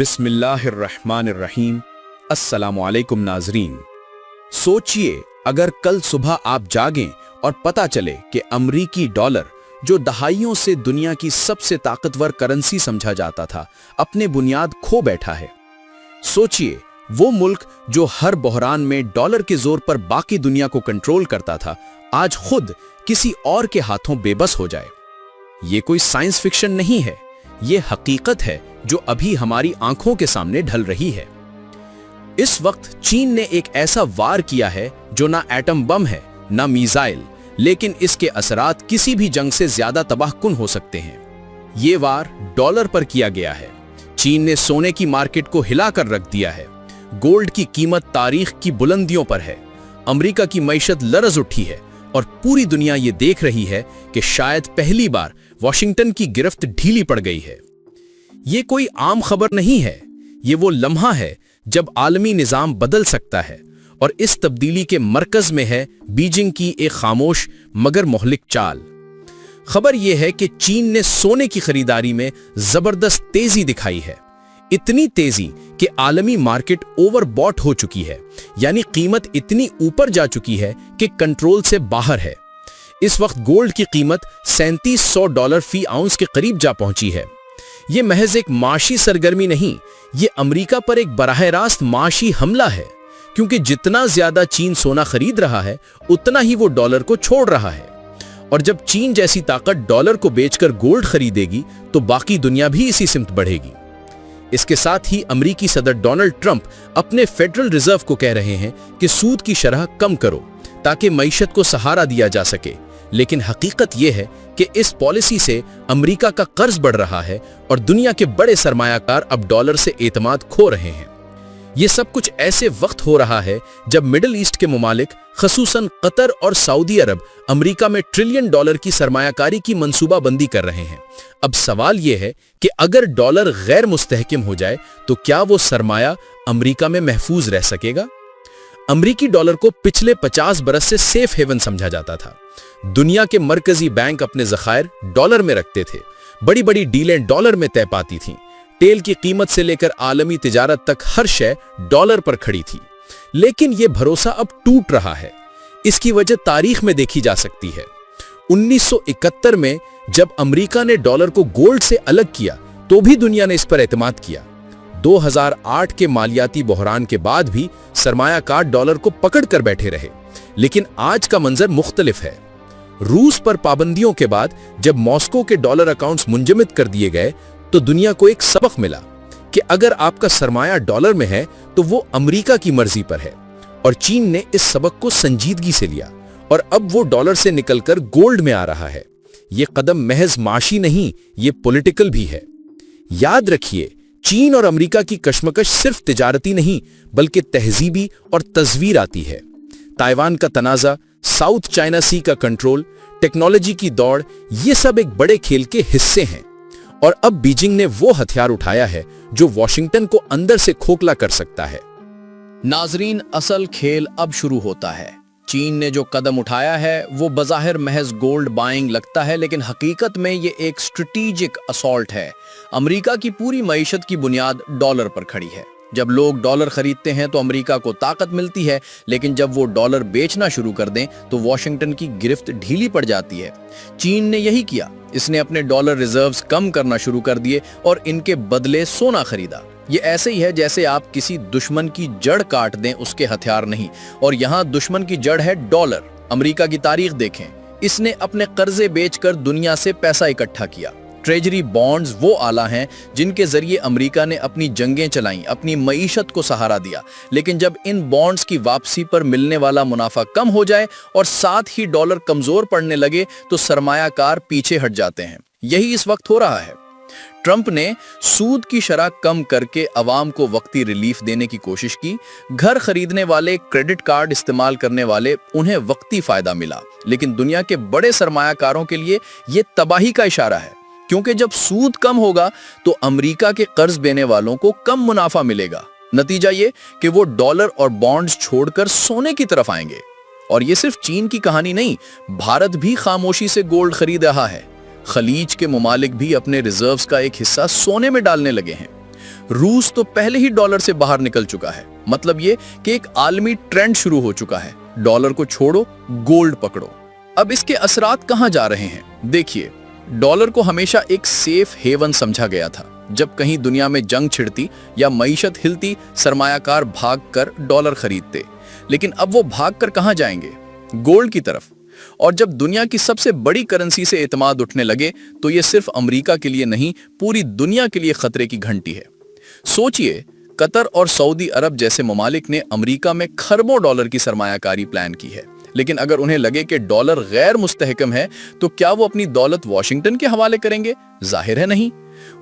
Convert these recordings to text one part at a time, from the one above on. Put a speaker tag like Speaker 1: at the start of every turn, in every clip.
Speaker 1: बिस्मिल्लाह अर्रहमान अर्रहीम। अस्सलाम वालेकुम नाजरीन। सोचिए अगर कल सुबह आप जागें और पता चले कि अमरीकी डॉलर, जो दहाइयों से दुनिया की सबसे ताकतवर करेंसी समझा जाता था, अपने बुनियाद खो बैठा है। सोचिए वो मुल्क जो हर बहरान में डॉलर के जोर पर बाकी दुनिया को कंट्रोल करता था, आज खुद किसी और के हाथों बेबस हो जाए। ये कोई साइंस फिक्शन नहीं है, ये हकीकत है जो अभी हमारी आंखों के सामने ढल रही है। इस वक्त चीन ने एक ऐसा वार किया है जो ना एटम बम है ना मिसाइल, लेकिन इसके असरात किसी भी जंग से ज्यादा तबाहकुन हो सकते हैं। ये वार डॉलर पर किया गया है। चीन ने सोने की मार्केट को हिलाकर रख दिया है। गोल्ड की कीमत तारीख की बुलंदियों पर है। अमेरिका की मईशत लरज उठी है और पूरी दुनिया ये देख रही है कि शायद पहली बार वॉशिंगटन की गिरफ्त ढीली पड़ गई है। ये कोई आम खबर नहीं है, ये वो लम्हा है जब आलमी निजाम बदल सकता है, और इस तब्दीली के मरकज में है बीजिंग की एक खामोश मगर मोहलिक चाल। खबर यह है कि चीन ने सोने की खरीदारी में जबरदस्त तेजी दिखाई है। इतनी तेजी कि आलमी मार्केट ओवरबॉट हो चुकी है, यानी कीमत इतनी ऊपर जा चुकी है कि कंट्रोल से बाहर है। इस वक्त गोल्ड की कीमत $3700 फी आउंस के करीब जा पहुंची है। यह महज एक माशी सरगर्मी नहीं, ये अमेरिका पर एक बराह रास्त माशी हमला है, क्योंकि जितना ज्यादा चीन सोना खरीद रहा है उतना ही वो डॉलर को छोड़ रहा है। और जब चीन जैसी ताकत डॉलर को बेचकर गोल्ड खरीदेगी तो बाकी दुनिया भी इसी सिमत बढ़ेगी। इसके साथ ही अमेरिकी सदर डोनाल्ड ट्रंप अपने फेडरल रिजर्व को कह रहे हैं कि सूद की शरह कम करो ताकि मईशत को सहारा दिया जा सके, लेकिन हकीकत यह है कि इस पॉलिसी से अमेरिका का कर्ज बढ़ रहा है और दुनिया के बड़े सरमायाकार अब डॉलर से एतमाद खो रहे हैं। यह सब कुछ ऐसे वक्त हो रहा है जब मिडिल ईस्ट के मुमालिक, खसूसन कतर और सऊदी अरब, अमेरिका में $1 ट्रिलियन की सरमायाकारी की मंसूबाबंदी कर रहे हैं। अब सवाल यह है कि अगर डॉलर गैर मुस्तहकम हो जाए तो क्या वो सरमाया अमेरिका में महफूज रह सकेगा? अमेरिकी डॉलर को पिछले 50 बरस से सेफ हेवन समझा जाता था। दुनिया के मरकजी बैंक अपने ज़खायर डॉलर में रखते थे। बड़ी बड़ी डीलें डॉलर में तय पाती थीं। तेल की कीमत से लेकर आलमी तिजारत तक हर शय डॉलर पर खड़ी थी। लेकिन यह भरोसा अब टूट रहा है। इसकी वजह तारीख में देखी जा सकती है। 1971 में जब अमेरिका ने डॉलर को गोल्ड से अलग किया तो भी दुनिया ने इस पर एतमाद किया। 2008 के मालियाती बहरान के बाद भी सरमायाकार डॉलर को पकड़ कर बैठे रहे, लेकिन आज का मंजर मुख्तलिफ है। रूस पर पाबंदियों के बाद जब मॉस्को के डॉलर अकाउंट्स मुंजमद कर दिए गए तो दुनिया को एक सबक मिला कि अगर आपका सरमाया डॉलर में है तो वो अमेरिका की मर्जी पर है, और चीन ने इस सबक को संजीदगी से लिया और अब वो डॉलर से निकलकर गोल्ड में आ रहा है। ये कदम महज माशी नहीं, ये पॉलिटिकल भी है। याद रखिए, चीन और अमेरिका की कशमकश सिर्फ तिजारती नहीं बल्कि तहजीबी और तस्वीराती है। ताइवान का तनाज़ा, साउथ चाइना सी का कंट्रोल, टेक्नोलॉजी की दौड़, ये सब एक बड़े खेल के हिस्से हैं। और अब बीजिंग ने वो हथियार उठाया है जो वॉशिंगटन को अंदर से खोखला कर सकता है।
Speaker 2: नाजरीन, असल खेल अब शुरू होता है। चीन ने जो कदम उठाया है वो बज़ाहिर महज गोल्ड बाइंग लगता है, लेकिन हकीकत में ये एक स्ट्रेटेजिक असॉल्ट है। अमेरिका की पूरी मईशत की बुनियाद डॉलर पर खड़ी है। जब लोग डॉलर खरीदते हैं तो अमेरिका को ताकत मिलती है, लेकिन जब वो डॉलर बेचना शुरू कर दें तो वॉशिंगटन की गिरफ्त ढीली पड़ जाती है। चीन ने यही किया। इसने अपने डॉलर रिजर्व्स कम करना शुरू कर दिए और इनके बदले सोना खरीदा। ये ऐसे ही है जैसे आप किसी दुश्मन की जड़ काट दें, उसके हथियार नहीं। और यहाँ दुश्मन की जड़ है डॉलर। अमेरिका की तारीख देखें, इसने अपने कर्जे बेचकर दुनिया से पैसा इकट्ठा किया। ट्रेजरी बॉन्ड्स वो आला हैं जिनके जरिए अमेरिका ने अपनी जंगें चलाईं, अपनी मईशत को सहारा दिया। लेकिन जब इन बॉन्ड्स की वापसी पर मिलने वाला मुनाफा कम हो जाए और साथ ही डॉलर कमजोर पड़ने लगे तो सरमायाकार पीछे हट जाते हैं। यही इस वक्त हो रहा है। ट्रंप ने सूद की शरह कम करके अवाम को वक्ती रिलीफ देने की कोशिश की। घर खरीदने वाले, क्रेडिट कार्ड इस्तेमाल करने वाले, उन्हें वक्ती फायदा मिला, लेकिन दुनिया के बड़े सरमायाकारों के लिए यह तबाही का इशारा है, क्योंकि जब सूद कम होगा तो अमेरिका के कर्ज देने वालों को कम मुनाफा मिलेगा। नतीजा ये कि वो डॉलर और बॉन्ड्स छोड़कर सोने की तरफ आएंगे। और ये सिर्फ चीन की कहानी नहीं, भारत भी खामोशी से गोल्ड खरीद रहा है। खलीज के मुमालिक भी अपने रिजर्व्स का एक हिस्सा सोने में डालने लगे हैं। रूस तो पहले ही डॉलर से बाहर निकल चुका है। मतलब ये कि एक आलमी ट्रेंड शुरू हो चुका है, डॉलर को छोड़ो, गोल्ड पकड़ो। अब इसके असरात कहां जा रहे हैं? देखिए, डॉलर को हमेशा एक सेफ हेवन समझा गया था। जब कहीं दुनिया में जंग छिड़ती या मईशत हिलती, सरमायाकार भागकर डॉलर खरीदते। लेकिन अब वो भागकर कहां जाएंगे? गोल्ड की तरफ। और जब दुनिया की सबसे बड़ी करेंसी से एतमाद उठने लगे तो ये सिर्फ अमेरिका के लिए नहीं, पूरी दुनिया के लिए खतरे की घंटी है। सोचिए, कतर और सऊदी अरब जैसे ममालिक ने अमेरिका में खरबों डॉलर की सरमायाकारी प्लान की है, लेकिन अगर उन्हें लगे कि डॉलर गैर मुस्तहकम है तो क्या वो अपनी दौलत वॉशिंगटन के हवाले करेंगे? जाहिर है नहीं।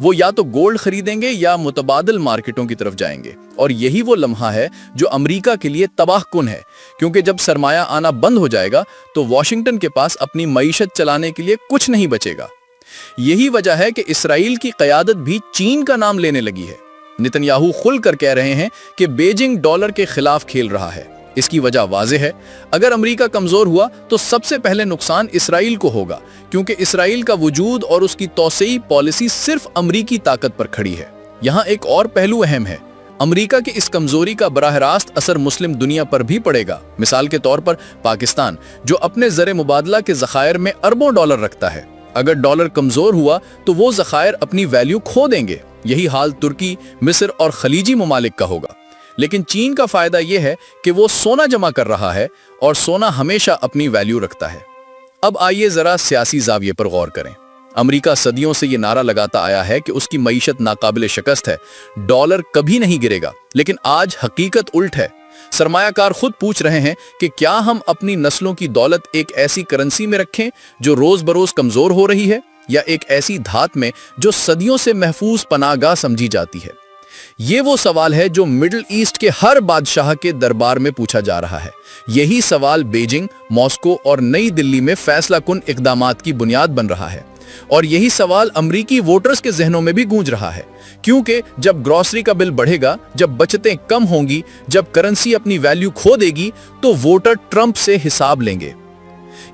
Speaker 2: वो या तो गोल्ड खरीदेंगे या मुतबादिल मार्केटों की तरफ जाएंगे। और यही वो लम्हा है जो अमेरिका के लिए तबाहकुन है, क्योंकि जब सरमाया आना बंद हो जाएगा तो वॉशिंगटन के पास अपनी मईशत चलाने के लिए कुछ नहीं बचेगा। यही वजह है कि इसराइल की क़यादत भी चीन का नाम लेने लगी है। नेतन्याहू खुलकर कह रहे हैं कि बीजिंग डॉलर के खिलाफ खेल रहा है। इसकी वजह वाज़ेह है, अगर अमेरिका कमजोर हुआ तो सबसे पहले नुकसान इसराइल को होगा, क्योंकि इसराइल का वजूद और उसकी तौसीई पॉलिसी सिर्फ अमेरिकी ताकत पर खड़ी है। यहाँ एक और पहलू अहम है, अमेरिका की इस कमजोरी का बराह रास्त असर मुस्लिम दुनिया पर भी पड़ेगा। मिसाल के तौर पर पाकिस्तान, जो अपने ज़र मुबादला के ज़खायर में अरबों डॉलर रखता है, अगर डॉलर कमजोर हुआ तो वो ज़खायर अपनी वैल्यू खो देंगे। यही हाल तुर्की, मिस्र और खलीजी ममालिक का होगा। लेकिन चीन का फायदा यह है कि वो सोना जमा कर रहा है और सोना हमेशा अपनी वैल्यू रखता है। अब आइए जरा सियासी जाविये पर गौर करें। अमेरिका सदियों से यह नारा लगाता आया है कि उसकी मईशत नाकाबिले शिकस्त है, डॉलर कभी नहीं गिरेगा। लेकिन आज हकीकत उल्ट है। सरमायाकार खुद पूछ रहे हैं कि क्या हम अपनी नस्लों की दौलत एक ऐसी करेंसी में रखें जो रोज बरोज कमजोर हो रही है, या एक ऐसी धात में जो सदियों से महफूज पनाहगाह समझी जाती है? ये वो सवाल है जो मिडिल ईस्ट के हर बादशाह के दरबार में पूछा जा रहा है। यही सवाल बीजिंग, मॉस्को और नई दिल्ली में फैसला कुन इक़दामात की बुनियाद बन रहा है। और यही सवाल अमरीकी वोटर्स के जहनों में भी गूंज रहा है, क्योंकि जब ग्रॉसरी का बिल बढ़ेगा, जब बचतें कम होंगी, जब करेंसी अपनी वैल्यू खो देगी, तो वोटर ट्रंप से हिसाब लेंगे।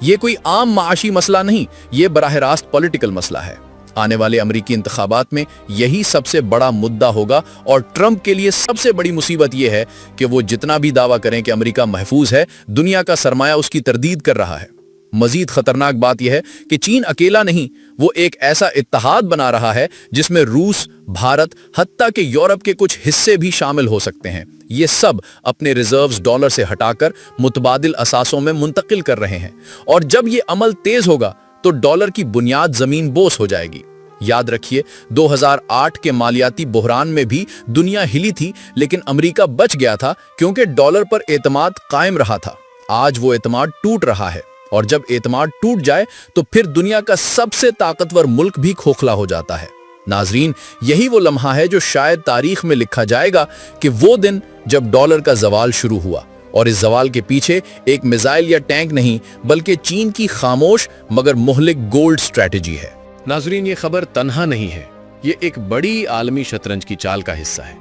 Speaker 2: ये कोई आम माशी मसला नहीं, ये बराह रास्त पॉलिटिकल मसला है। आने वाले अमेरिकी इंतखाबात में यही सबसे बड़ा मुद्दा होगा। और ट्रंप के लिए सबसे बड़ी मुसीबत यह है कि वो जितना भी दावा करें कि अमेरिका महफूज है, दुनिया का सरमाया उसकी तरदीद कर रहा है। मजीद खतरनाक बात यह है कि चीन अकेला नहीं, वो एक ऐसा इत्तेहाद बना रहा है जिसमें रूस, भारत, हत्ता के यूरोप के कुछ हिस्से भी शामिल हो सकते हैं। ये सब अपने रिजर्व्स डॉलर से हटाकर मुतबादिल असासों में मुंतकिल कर रहे हैं। और जब ये अमल तेज होगा तो डॉलर की बुनियाद जमीन बोस हो जाएगी। याद रखिए, 2008 के मालियाती बुहरान में भी दुनिया हिली थी, लेकिन अमेरिका बच गया था क्योंकि डॉलर पर एतमाद कायम रहा था। आज वो एतमाद टूट रहा है, और जब एतमाद टूट जाए तो फिर दुनिया का सबसे ताकतवर मुल्क भी खोखला हो जाता है। नाजरीन, यही वो लम्हा है जो शायद तारीख में लिखा जाएगा कि वो दिन जब डॉलर का जवाल शुरू हुआ। और इस जवाल के पीछे एक मिसाइल या टैंक नहीं, बल्कि चीन की खामोश मगर मुहलिक गोल्ड स्ट्रेटजी है।
Speaker 3: नाजरीन, ये खबर तन्हा नहीं है, ये एक बड़ी आलमी शतरंज की चाल का हिस्सा है।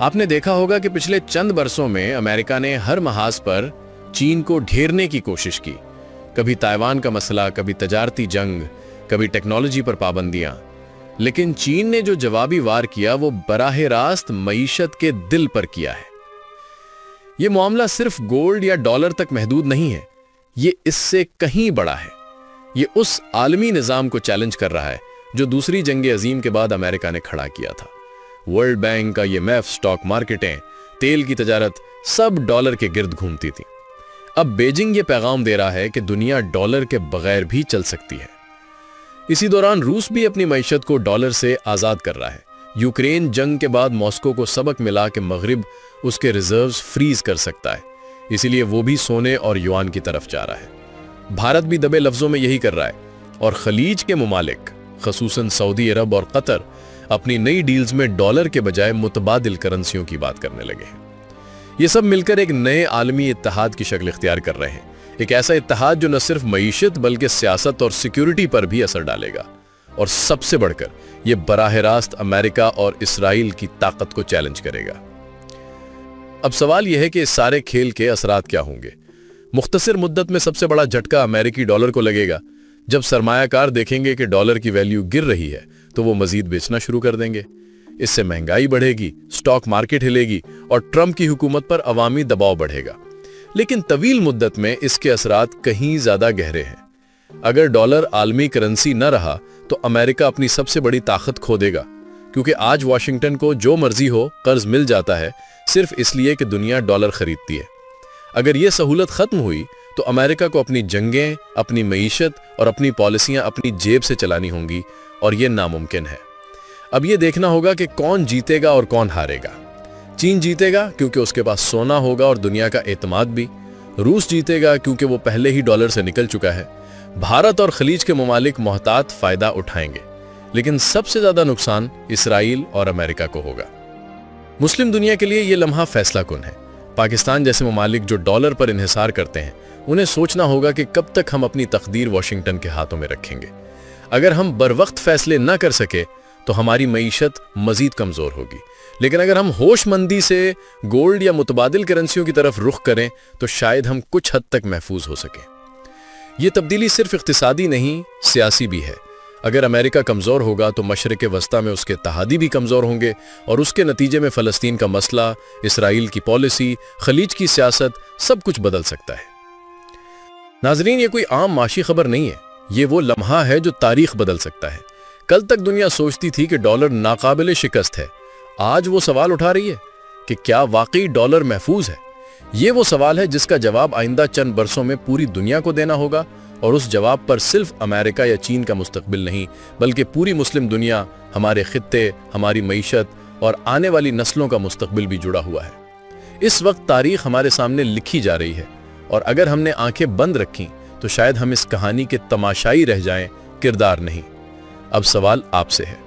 Speaker 3: आपने देखा होगा कि पिछले चंद बरसों में अमेरिका ने हर महाज पर चीन को ढेरने की कोशिश की। कभी ताइवान का मसला, कभी तजारती जंग, कभी टेक्नोलॉजी पर पाबंदियां। लेकिन चीन ने जो जवाबी वार किया वो बराह रास्त मईशत के दिल पर किया है। ये मामला सिर्फ गोल्ड या डॉलर तक महदूद नहीं है, ये इससे कहीं बड़ा है। ये उस आलमी निजाम को चैलेंज कर रहा है जो दूसरी जंग अजीम के बाद अमेरिका ने खड़ा किया था। वर्ल्ड बैंक, IMF, स्टॉक मार्केटें, तेल की तजारत, सब डॉलर के गिर्द घूमती थी। अब बीजिंग ये पैगाम दे रहा है कि दुनिया डॉलर के बगैर भी चल सकती है। इसी दौरान रूस भी अपनी मईशत को डॉलर से आजाद कर रहा है। यूक्रेन जंग के बाद मॉस्को को सबक मिला कि मगरिब उसके रिजर्व्स फ्रीज कर सकता है, इसीलिए वो भी सोने और युआन की तरफ जा रहा है। भारत भी दबे लफ्जों में यही कर रहा है, और खलीज के मुमालिक खसूसन सऊदी अरब और कतर अपनी नई डील्स में डॉलर के बजाय मुतबादिल करेंसियों की बात करने लगे हैं। ये सब मिलकर एक नए आलमी इत्तेहाद की शक्ल इख्तियार कर रहे हैं, एक ऐसा इत्तेहाद जो न सिर्फ मईशत बल्कि सियासत और सिक्योरिटी पर भी असर डालेगा, और सबसे बढ़कर यह बराह रास्त अमेरिका और इसराइल की ताकत को चैलेंज करेगा। अब सवाल यह है कि इस सारे खेल के असरात क्या होंगे। मुख्तसर मुद्दत में सबसे बड़ा झटका अमेरिकी डॉलर को लगेगा। जब सरमायाकार देखेंगे कि डॉलर की वैल्यू गिर रही है तो वो मजीद बेचना शुरू कर देंगे, اس سے महंगाई बढ़ेगी, स्टॉक मार्केट हिलेगी और ट्रंप की हुकूमत पर अवामी दबाव बढ़ेगा। लेकिन तवील मुद्दत में इसके असरात कहीं ज्यादा गहरे हैं। अगर डॉलर आलमी करेंसी न रहा तो अमेरिका अपनी सबसे बड़ी ताकत खो देगा, क्योंकि आज वॉशिंगटन को जो मर्जी हो कर्ज मिल जाता है सिर्फ इसलिए कि दुनिया डॉलर खरीदती है। अगर ये सहूलत खत्म हुई तो अमेरिका को अपनी जंगें, अपनी मईशत और अपनी पॉलिसियां अपनी जेब से चलानी होंगी, और ये नामुमकिन है। अब ये देखना होगा कि कौन जीतेगा और कौन हारेगा। चीन जीतेगा क्योंकि उसके पास सोना होगा और दुनिया का एतमाद भी। रूस जीतेगा क्योंकि वो पहले ही डॉलर से निकल चुका है। भारत और खलीज के ममालिक मोहतात फायदा उठाएंगे, लेकिन सबसे ज्यादा नुकसान इसराइल और अमेरिका को होगा। मुस्लिम दुनिया के लिए ये लम्हा फैसला कुन है। पाकिस्तान जैसे ममालिक जो डॉलर पर इन्हिसार करते हैं, उन्हें सोचना होगा कि कब तक हम अपनी तकदीर वॉशिंगटन के हाथों में रखेंगे। अगर हम बरवक्त फैसले न कर सके तो हमारी मईशत मजीद कमजोर होगी, लेकिन अगर हम होशमंदी से गोल्ड या मुतबादिल करेंसियों की तरफ रुख करें तो शायद हम कुछ हद तक महफूज हो सकें। ये तब्दीली सिर्फ इक्तिसादी नहीं, सियासी भी है। अगर अमेरिका कमजोर होगा तो मशरिक वस्ता में उसके तहादी भी कमजोर होंगे, और उसके नतीजे में फलस्तीन का मसला, इसराइल की पॉलिसी, खलीज की सियासत, सब कुछ बदल सकता है। नाजरीन, ये कोई आम माशी खबर नहीं है, ये वो लम्हा है जो तारीख बदल सकता है। कल तक दुनिया सोचती थी कि डॉलर नाकाबिल शिकस्त है, आज वो सवाल उठा रही है कि क्या वाकई डॉलर महफूज है। ये वो सवाल है जिसका जवाब आइंदा चंद बरसों में पूरी दुनिया को देना होगा, और उस जवाब पर सिर्फ अमेरिका या चीन का मुस्तकबिल नहीं, बल्कि पूरी मुस्लिम दुनिया, हमारे खित्ते, हमारी मईशत और आने वाली नस्लों का मुस्तकबिल भी जुड़ा हुआ है। इस वक्त तारीख हमारे सामने लिखी जा रही है, और अगर हमने आंखें बंद रखी तो शायद हम इस कहानी के तमाशाई रह जाएं, किरदार नहीं। अब सवाल आपसे है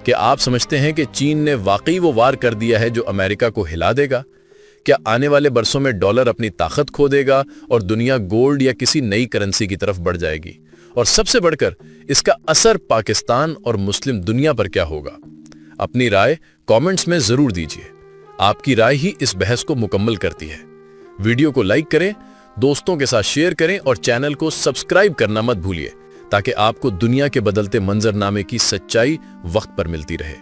Speaker 3: कि आप समझते हैं कि चीन ने वाकई वो वार कर दिया है जो अमेरिका को हिला देगा? क्या आने वाले बरसों में डॉलर अपनी ताकत खो देगा और दुनिया गोल्ड या किसी नई करेंसी की तरफ बढ़ जाएगी? और सबसे बढ़कर इसका असर पाकिस्तान और मुस्लिम दुनिया पर क्या होगा? अपनी राय कमेंट्स में जरूर दीजिए। आपकी राय ही इस बहस को मुकम्मल करती है। वीडियो को लाइक करें, दोस्तों के साथ शेयर करें और चैनल को सब्सक्राइब करना मत भूलिए, ताकि आपको दुनिया के बदलते मंजरनामे की सच्चाई वक्त पर मिलती रहे।